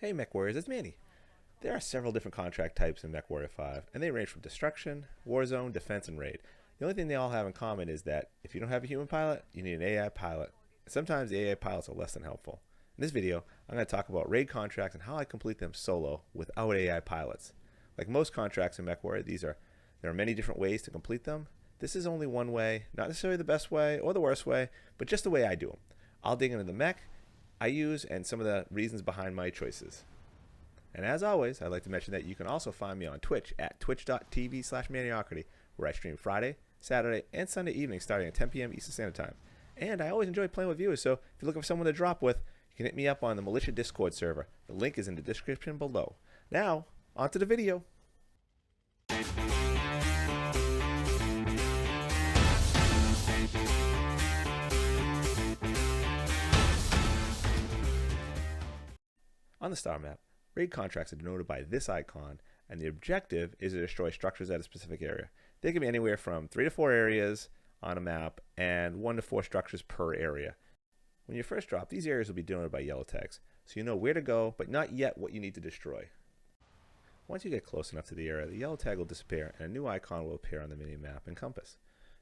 Hey MechWarriors, it's Manny. There are several different contract types in MechWarrior 5, and they range from destruction, warzone, defense, and raid. The only thing they all have in common is that if you don't have a human pilot, you need an AI pilot. And sometimes the AI pilots are less than helpful. In this video, I'm going to talk about raid contracts and how I complete them solo without AI pilots. Like most contracts in MechWarrior, there are many different ways to complete them. This is only one way, not necessarily the best way or the worst way, but just the way I do them. I'll dig into the mech I use and some of the reasons behind my choices. And as always, I'd like to mention that you can also find me on Twitch at twitch.tv/Maniocrity, where I stream Friday, Saturday, and Sunday evenings starting at 10 p.m. Eastern Standard Time. And I always enjoy playing with viewers, so if you're looking for someone to drop with, you can hit me up on the Militia Discord server. The link is in the description below. Now, on to the video. On the star map, raid contracts are denoted by this icon, and the objective is to destroy structures at a specific area. They can be anywhere from 3 to 4 areas on a map and 1 to 4 structures per area. When you first drop, these areas will be denoted by yellow tags, so you know where to go, but not yet what you need to destroy. Once you get close enough to the area, the yellow tag will disappear and a new icon will appear on the mini-map and compass.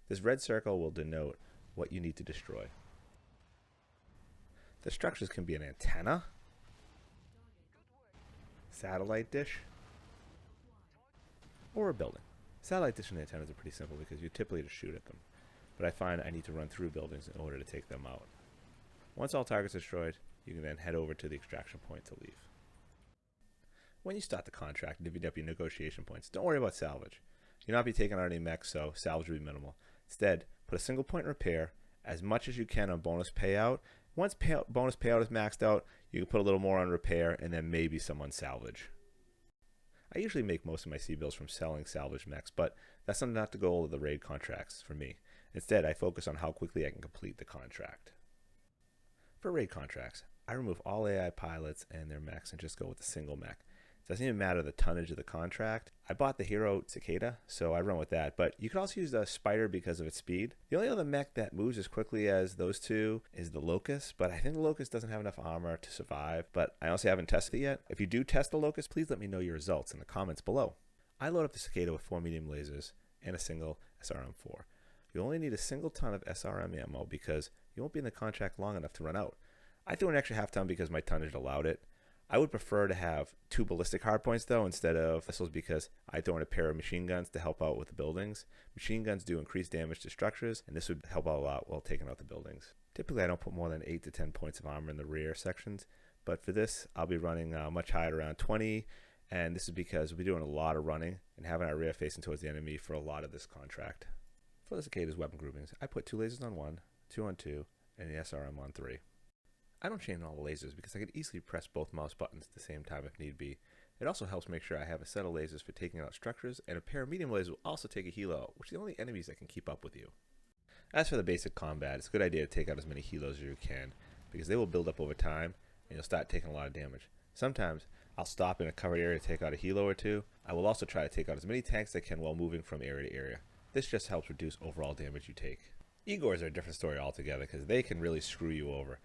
This red circle will denote what you need to destroy. The structures can be an antenna, satellite dish, or a building. Satellite dish and antennas are pretty simple because you typically just shoot at them, but I find I need to run through buildings in order to take them out. Once all targets are destroyed, you can then head over to the extraction point to leave. When you start the contract, divvy up your negotiation points. Don't worry about salvage. You'll not be taking out any mechs, so salvage will be minimal. Instead, put a single point repair as much as you can on bonus payout. Once bonus payout is maxed out, you can put a little more on repair and then maybe some on salvage. I usually make most of my C-bills from selling salvage mechs, but that's not the goal of the raid contracts for me. Instead, I focus on how quickly I can complete the contract. For raid contracts, I remove all AI pilots and their mechs and just go with a single mech. It doesn't even matter the tonnage of the contract. I bought the hero cicada, so I run with that, but you could also use the spider because of its speed. The only other mech that moves as quickly as those two is the locust, but I think the locust doesn't have enough armor to survive, but I honestly haven't tested it yet. If you do test the locust, please let me know your results in the comments below. I load up the cicada with 4 medium lasers and a single SRM-4. You only need a single ton of SRM ammo because you won't be in the contract long enough to run out. I threw an extra half ton because my tonnage allowed it. I would prefer to have 2 ballistic hardpoints though instead of missiles because I throw in a pair of machine guns to help out with the buildings. Machine guns do increase damage to structures, and this would help out a lot while taking out the buildings. Typically I don't put more than 8 to 10 points of armor in the rear sections, but for this I'll be running much higher, around 20, and this is because we'll be doing a lot of running and having our rear facing towards the enemy for a lot of this contract. For the cicadas weapon groupings, I put 2 lasers on 1, 2 on 2, and the SRM on 3. I don't chain all the lasers because I could easily press both mouse buttons at the same time if need be. It also helps make sure I have a set of lasers for taking out structures, and a pair of medium lasers will also take a helo out, which are the only enemies that can keep up with you. As for the basic combat, it's a good idea to take out as many helos as you can, because they will build up over time, and you'll start taking a lot of damage. Sometimes, I'll stop in a covered area to take out a helo or 2. I will also try to take out as many tanks as I can while moving from area to area. This just helps reduce overall damage you take. Igors are a different story altogether, because they can really screw you over.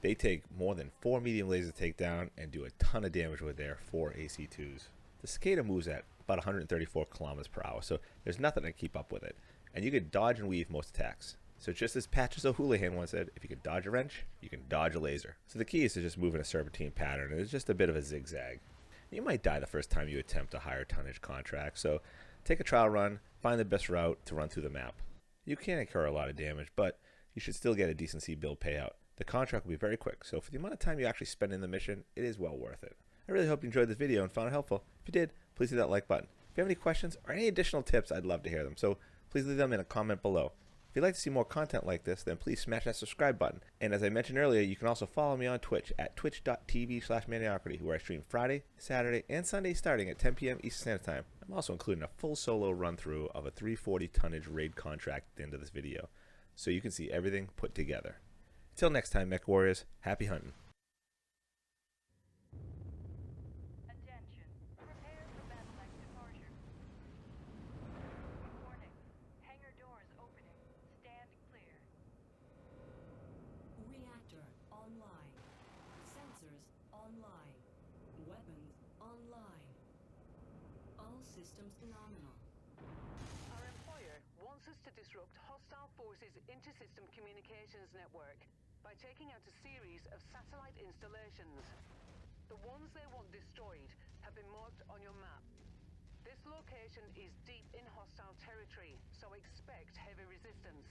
They take more than 4 medium lasers to take down and do a ton of damage with their 4 AC2s. The cicada moves at about 134 kilometers per hour, so there's nothing to keep up with it. And you can dodge and weave most attacks. So just as Patches O'Houlihan once said, if you can dodge a wrench, you can dodge a laser. So the key is to just move in a serpentine pattern, and it's just a bit of a zigzag. You might die the first time you attempt a higher tonnage contract, so take a trial run, find the best route to run through the map. You can incur a lot of damage, but you should still get a decent C-build payout. The contract will be very quick, so for the amount of time you actually spend in the mission, it is well worth it. I really hope you enjoyed this video and found it helpful. If you did, please hit that like button. If you have any questions or any additional tips, I'd love to hear them, so please leave them in a comment below. If you'd like to see more content like this, then please smash that subscribe button. And as I mentioned earlier, you can also follow me on Twitch at twitch.tv/Maniocrity, where I stream Friday, Saturday, and Sunday starting at 10 p.m. Eastern Standard Time. I'm also including a full solo run-through of a 340 tonnage raid contract at the end of this video, so you can see everything put together. Until next time, Mech Warriors, happy hunting. Attention. Prepare for battle-like departure. Warning. Hangar doors opening. Stand clear. Reactor online. Sensors online. systems nominal. Our employer wants us to disrupt hostile forces' inter-system communications network by taking out a series of satellite installations. The ones they want destroyed have been marked on your map. This location is deep in hostile territory, so expect heavy resistance.